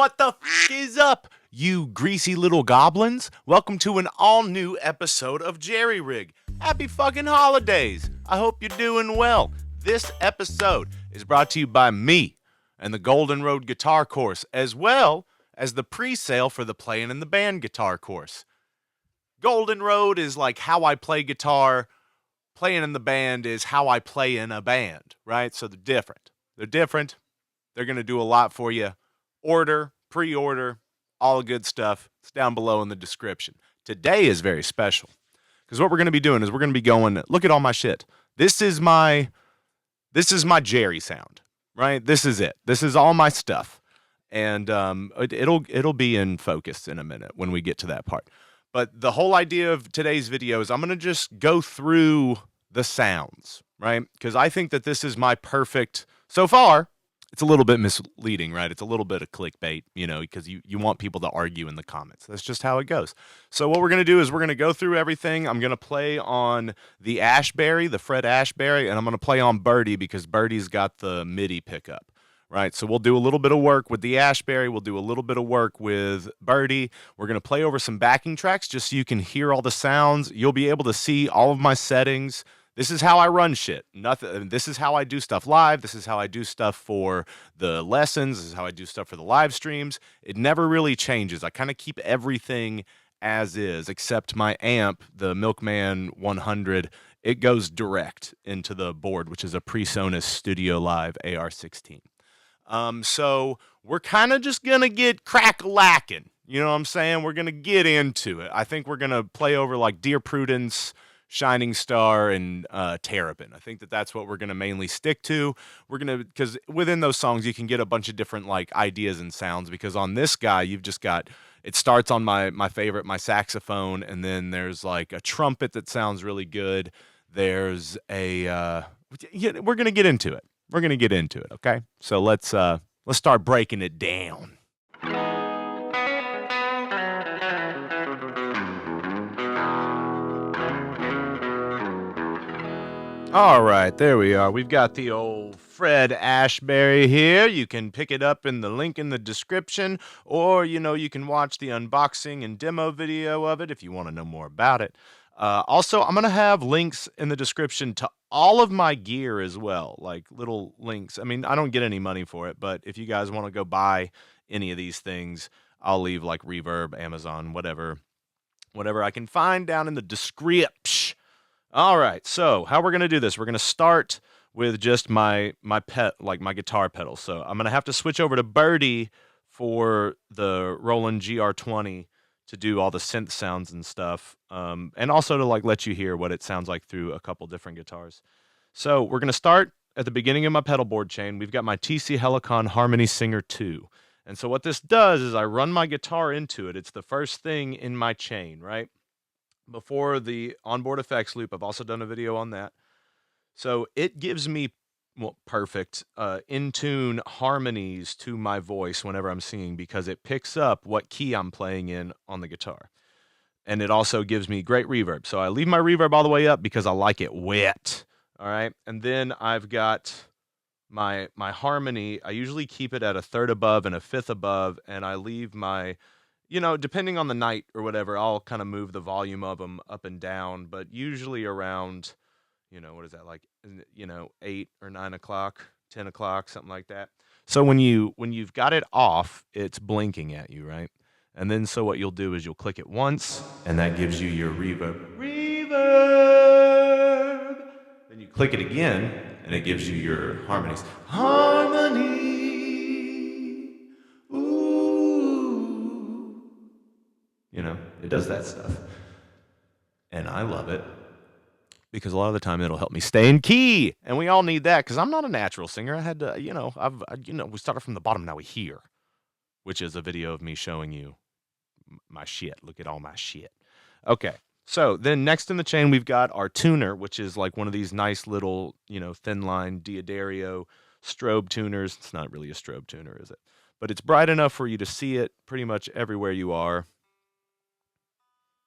What the f is up, you greasy little goblins? Welcome to an all-new episode of Jerry Rig. Happy fucking holidays. I hope you're doing well. This episode is brought to you by me and the Golden Road Guitar Course, as well as the pre-sale for the Playing in the Band Guitar Course. Golden Road is like how I play guitar. Playing in the band is how I play in a band, right? So they're different. They're going to do a lot for you. Order, pre-order, all the good stuff. It's down below in the description. Today is very special because what we're going to be doing is we're going to be going, look at all my shit. This is my Jerry sound, right? This is it. This is all my stuff. And it'll be in focus in a minute when we get to that part. But the whole idea of today's video is I'm going to just go through the sounds, right? Because I think that this is my perfect, so far, it's a little bit misleading, right? It's a little bit of clickbait, because you want people to argue in the comments. That's just how it goes. So what we're going to do is we're going to go through everything. I'm going to play on the Ashberry, the Fred Ashberry, and I'm going to play on Birdie because Birdie's got the MIDI pickup. Right, so we'll do a little bit of work with the Ashberry. We'll do a little bit of work with Birdie. We're going to play over some backing tracks just so you can hear all the sounds. You'll be able to see all of my settings. This is how I run shit. This is how I do stuff live. This is how I do stuff for the lessons. This is how I do stuff for the live streams. It never really changes. I kind of keep everything as is, except my amp, the Milkman 100. It goes direct into the board, which is a PreSonus Studio Live AR16. So we're kind of just going to get crack-a-lacking. You know what I'm saying? We're going to get into it. I think we're going to play over like Dear Prudence, Shining Star, and Terrapin. I think that's what we're going to mainly stick to. We're going to, because within those songs, you can get a bunch of different like ideas and sounds, because on this guy, you've just got, it starts on my favorite, my saxophone, and then there's like a trumpet that sounds really good. There's we're going to get into it. We're going to get into it, okay? So let's start breaking it down. All right, there we are. We've got the old Fred Ashberry here. You can pick it up in the link in the description, or, you can watch the unboxing and demo video of it if you want to know more about it. Also, I'm going to have links in the description to all of my gear as well, like little links. I mean, I don't get any money for it, but if you guys want to go buy any of these things, I'll leave like Reverb, Amazon, whatever I can find down in the description. All right, so how we're going to do this, we're going to start with just my guitar pedal. So I'm going to have to switch over to Birdie for the Roland GR20 to do all the synth sounds and stuff, and also to like let you hear what it sounds like through a couple different guitars. So we're going to start at the beginning of my pedalboard chain. We've got my TC Helicon Harmony Singer 2. And so what this does is I run my guitar into it. It's the first thing in my chain, right? Before the onboard effects loop, I've also done a video on that. So it gives me perfect in-tune harmonies to my voice whenever I'm singing, because it picks up what key I'm playing in on the guitar. And it also gives me great reverb. So I leave my reverb all the way up because I like it wet. All right. And then I've got my harmony. I usually keep it at a third above and a fifth above. And I leave my, depending on the night or whatever, I'll kind of move the volume of them up and down. But usually around, what is that, like, 8 or 9 o'clock, 10 o'clock, something like that. So when you've got it off, it's blinking at you, right? And then so what you'll do is you'll click it once, and that gives you your reverb. Then you click it again, and it gives you your harmonies. Harmony. Ooh. It does that stuff. And I love it, because a lot of the time it'll help me stay in key, and we all need that, because I'm not a natural singer. I had to, we started from the bottom, now we here, which is a video of me showing you my shit. Look at all my shit. Okay, so then next in the chain, we've got our tuner, which is like one of these nice little, thin line Diodario strobe tuners. It's not really a strobe tuner, is it? But it's bright enough for you to see it pretty much everywhere you are.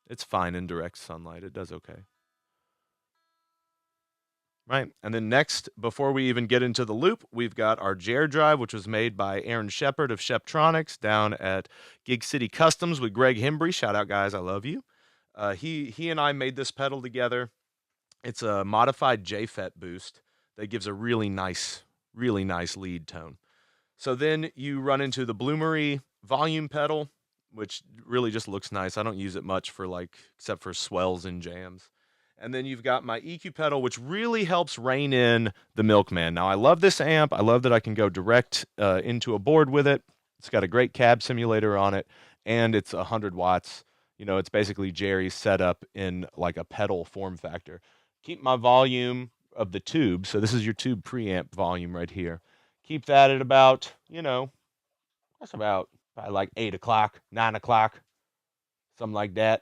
It's fine in direct sunlight. It does okay. right? And then next, before we even get into the loop, we've got our Jer Drive, which was made by Aaron Shepard of Sheptronics down at Gig City Customs with Greg Himbry. Shout out, guys. I love you. He and I made this pedal together. It's a modified JFET boost that gives a really nice lead tone. So then you run into the Bloomery volume pedal, which really just looks nice. I don't use it much for except for swells and jams. And then you've got my EQ pedal, which really helps rein in the Milkman. Now, I love this amp. I love that I can go direct into a board with it. It's got a great cab simulator on it, and it's 100 watts. You know, it's basically Jerry's setup in like a pedal form factor. Keep my volume of the tube. So this is your tube preamp volume right here. Keep that at about, that's about like 8 o'clock, 9 o'clock, something like that.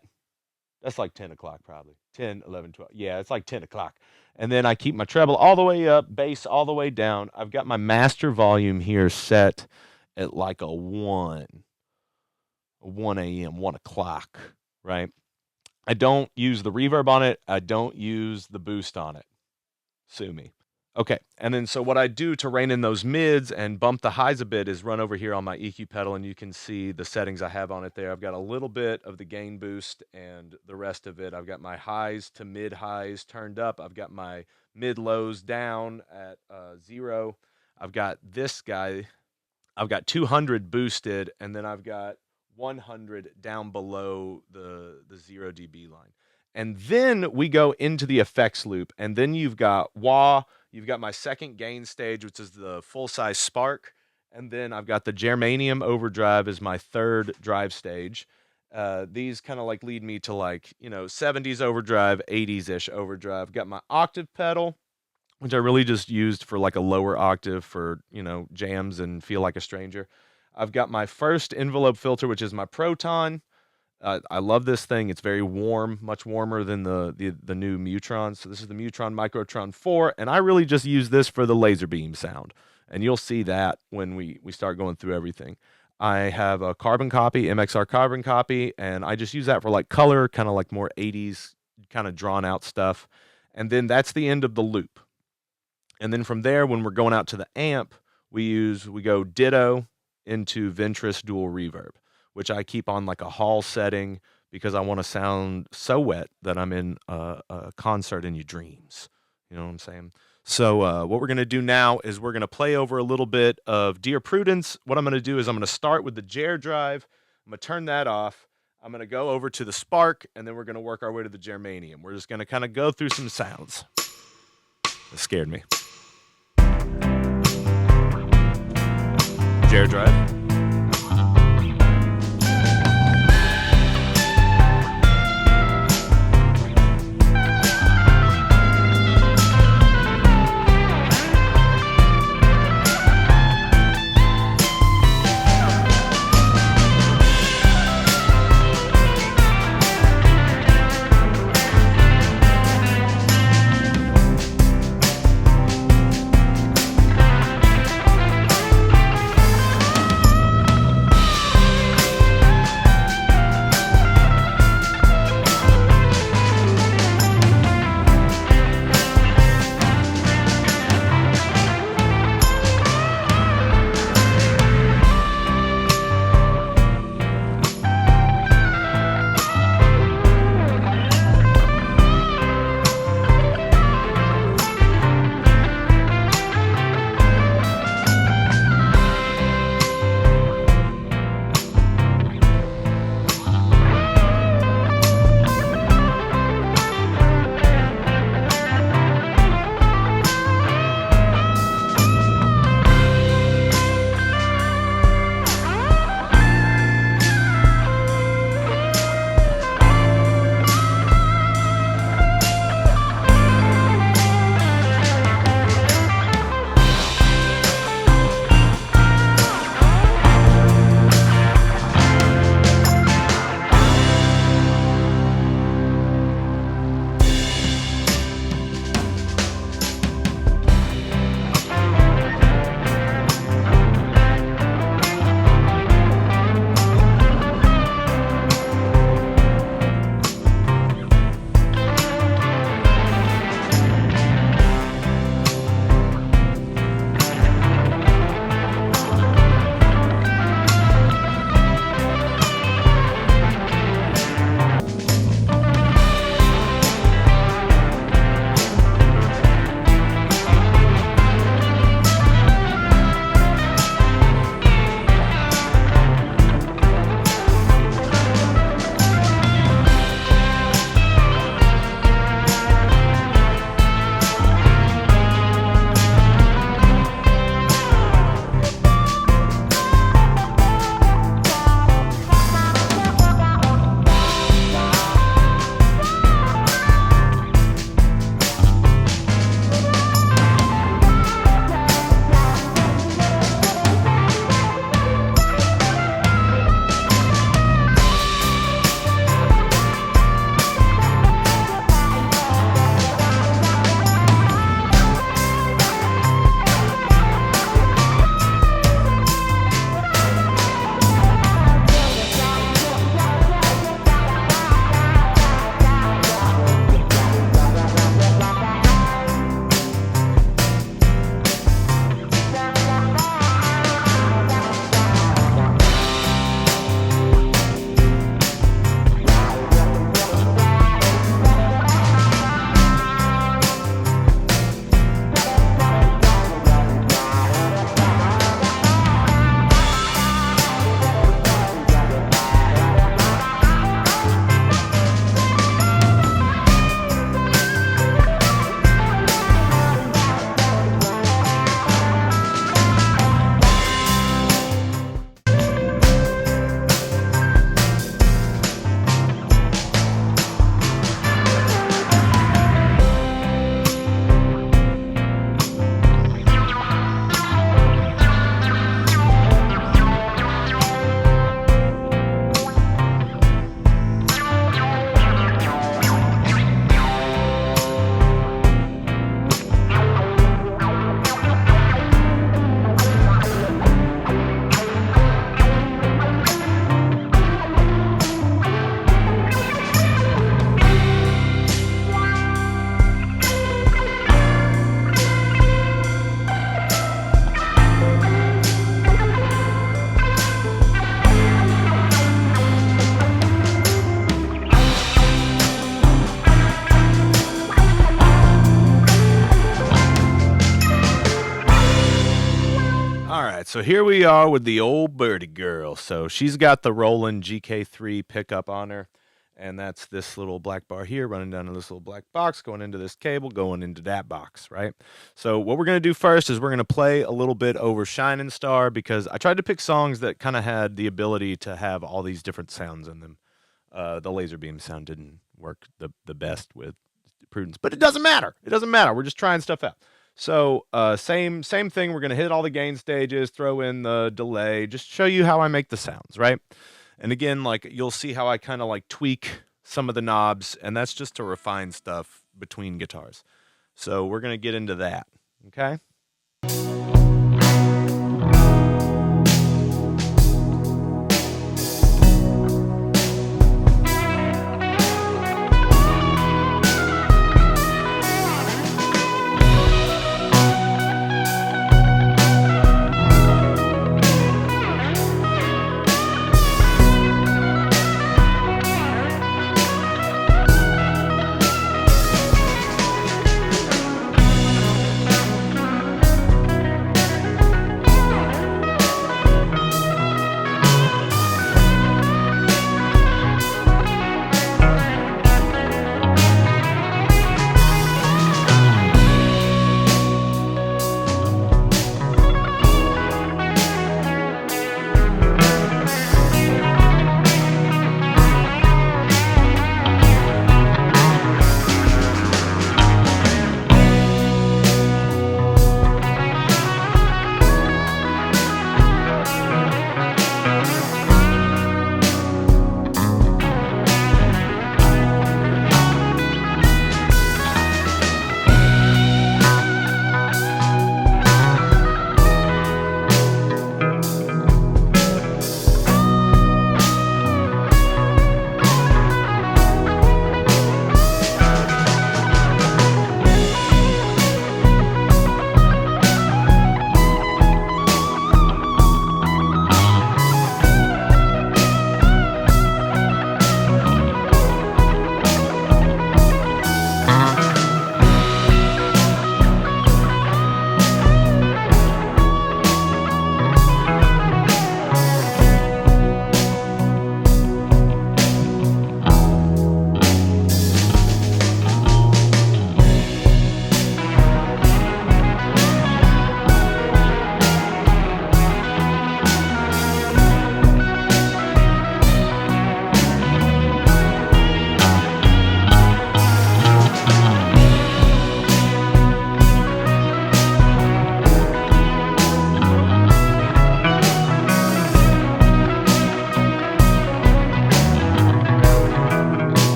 That's like 10 o'clock probably. 10, 11, 12. Yeah, it's like 10 o'clock. And then I keep my treble all the way up, bass all the way down. I've got my master volume here set at like a 1 a.m., 1 o'clock, right? I don't use the reverb on it. I don't use the boost on it. Sue me. Okay, and then so what I do to rein in those mids and bump the highs a bit is run over here on my EQ pedal, and you can see the settings I have on it there. I've got a little bit of the gain boost, and the rest of it, I've got my highs to mid highs turned up. I've got my mid lows down at 0. I've got this guy. I've got 200 boosted, and then I've got 100 down below the 0 dB line. And then we go into the effects loop, and then you've got wah. You've got my second gain stage, which is the full-size Spark. And then I've got the Jermanium Overdrive as my third drive stage. These kind of lead me to 70s overdrive, 80s-ish overdrive. Got my octave pedal, which I really just used for a lower octave for, jams and Feel Like a Stranger. I've got my first envelope filter, which is my Proton. I love this thing. It's very warm, much warmer than the new Mutron. So this is the Mutron Microtron 4, and I really just use this for the laser beam sound. And you'll see that when we start going through everything. I have a carbon copy, MXR carbon copy, and I just use that for color, kind of more 80s kind of drawn out stuff. And then that's the end of the loop. And then from there, when we're going out to the amp, we go ditto into Ventris dual reverb, which I keep on a hall setting because I want to sound so wet that I'm in a concert in your dreams. You know what I'm saying? So what we're going to do now is we're going to play over a little bit of Dear Prudence. What I'm going to do is I'm going to start with the Jer Drive. I'm going to turn that off. I'm going to go over to the Spark, and then we're going to work our way to the Jermanium. We're just going to kind of go through some sounds. That scared me. Jer Drive. so here we are with the old Birdie girl. So she's got the Roland GK3 pickup on her, and that's this little black bar here running down to this little black box, going into this cable, going into that box, right? So what we're going to do first is we're going to play a little bit over Shining Star, because I tried to pick songs that kind of had the ability to have all these different sounds in them. The laser beam sound didn't work the best with Prudence, but it doesn't matter. It doesn't matter. We're just trying stuff out. So same thing. We're going to hit all the gain stages, throw in the delay, just show you how I make the sounds, right? And again, like, you'll see how I kind of like tweak some of the knobs, and that's just to refine stuff between guitars. So we're going to get into that, okay?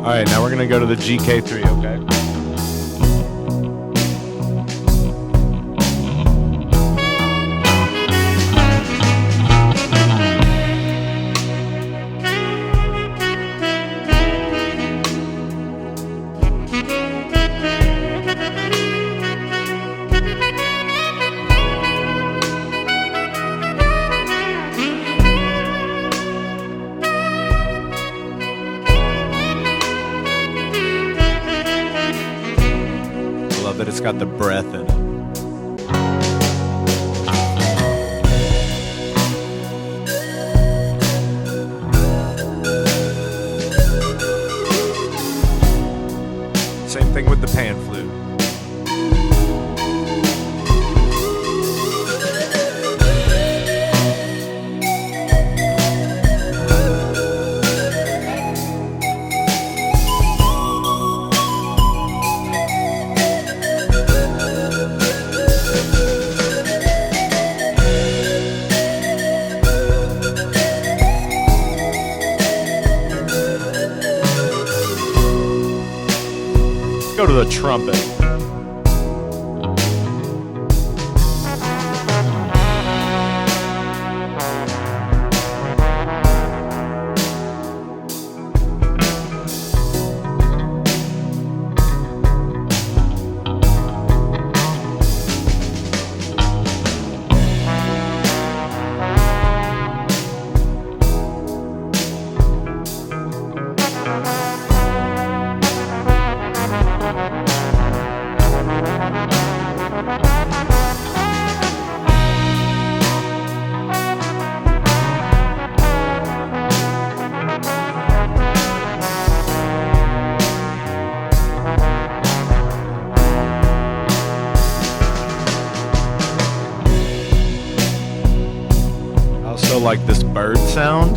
All right, now we're going to go to the GK3, okay? That it's got the breath in it. Same thing with the pan flute. the trumpet. Like this bird sound.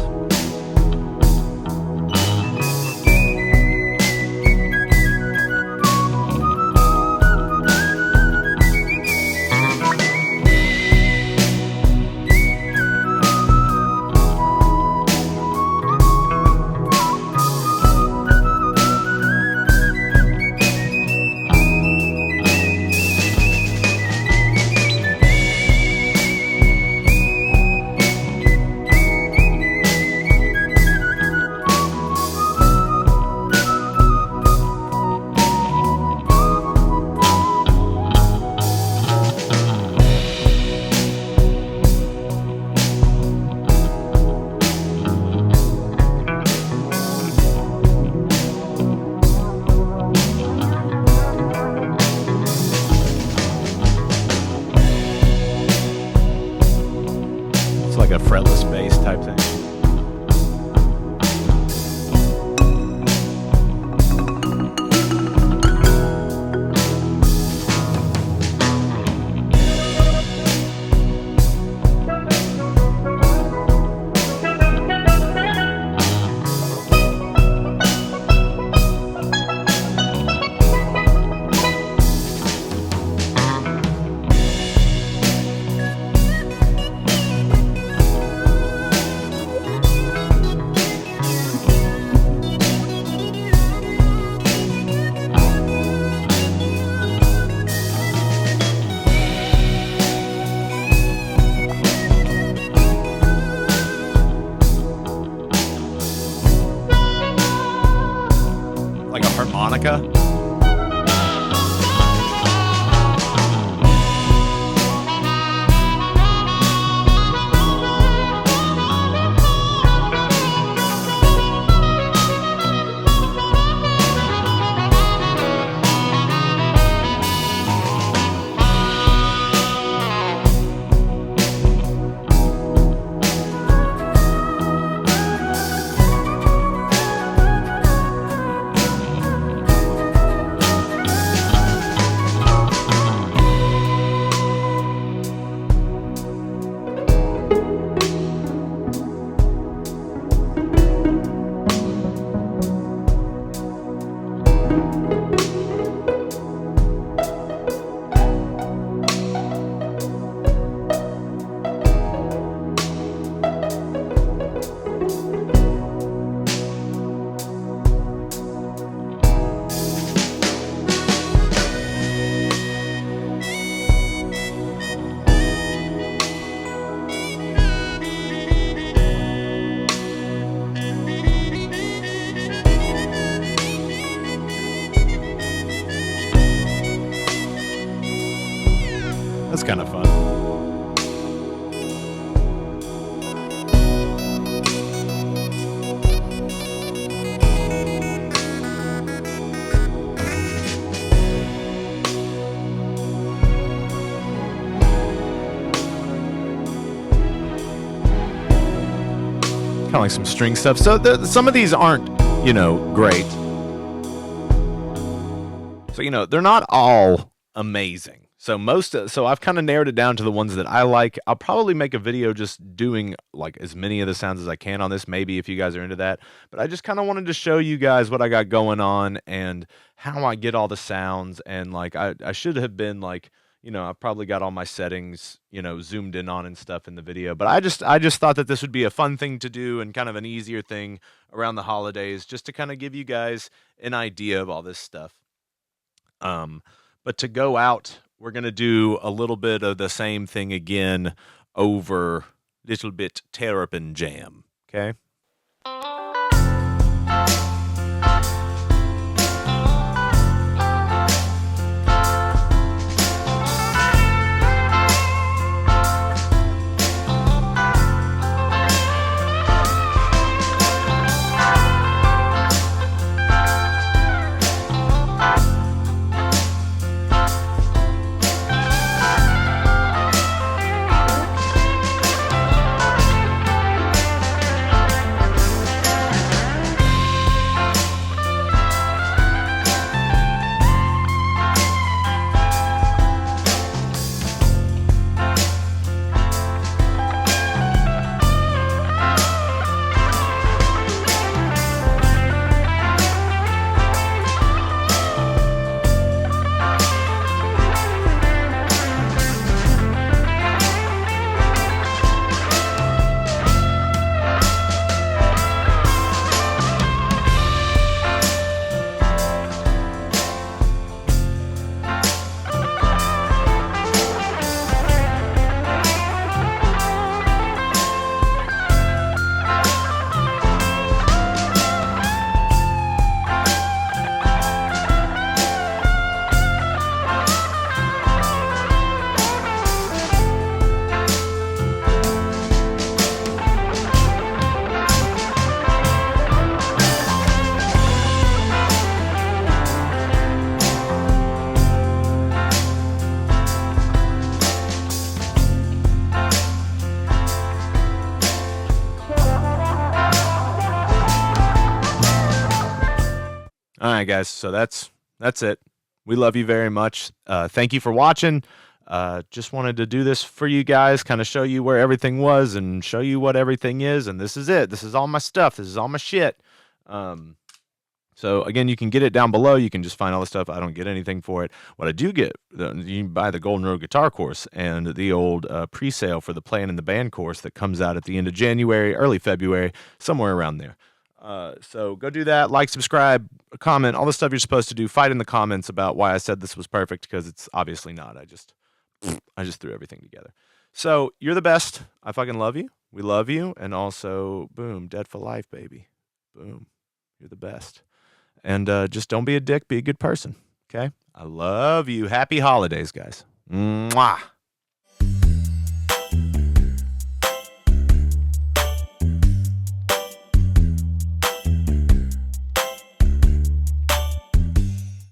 Like a fretless bass type thing. Harmonica. That's kind of fun. Kind of like some string stuff. So some of these aren't, great. So, they're not all amazing. So I've kind of narrowed it down to the ones that I like. I'll probably make a video just doing like as many of the sounds as I can on this, maybe if you guys are into that. But I just kind of wanted to show you guys what I got going on and how I get all the sounds. And like I should have been like, I've probably got all my settings, zoomed in on and stuff in the video. But I just thought that this would be a fun thing to do and kind of an easier thing around the holidays, just to kind of give you guys an idea of all this stuff. But to go out, we're going to do a little bit of the same thing again over little bit terrapin jam. Okay. All right, guys. So that's it. We love you very much. Thank you for watching. Just wanted to do this for you guys, kind of show you where everything was and show you what everything is. And this is it. This is all my stuff. This is all my shit. So again, you can get it down below. You can just find all the stuff. I don't get anything for it. What I do get, you can buy the Golden Road Guitar course and the old pre-sale for the Playing in the Band course that comes out at the end of January, early February, somewhere around there. So go do that. Like, subscribe, comment, all the stuff you're supposed to do. Fight in the comments about why I said this was perfect, because it's obviously not. I just threw everything together. So you're the best. I fucking love you. We love you. And also, boom, dead for life, baby. Boom. You're the best. And just don't be a dick. Be a good person. Okay? I love you. Happy holidays, guys. Mwah.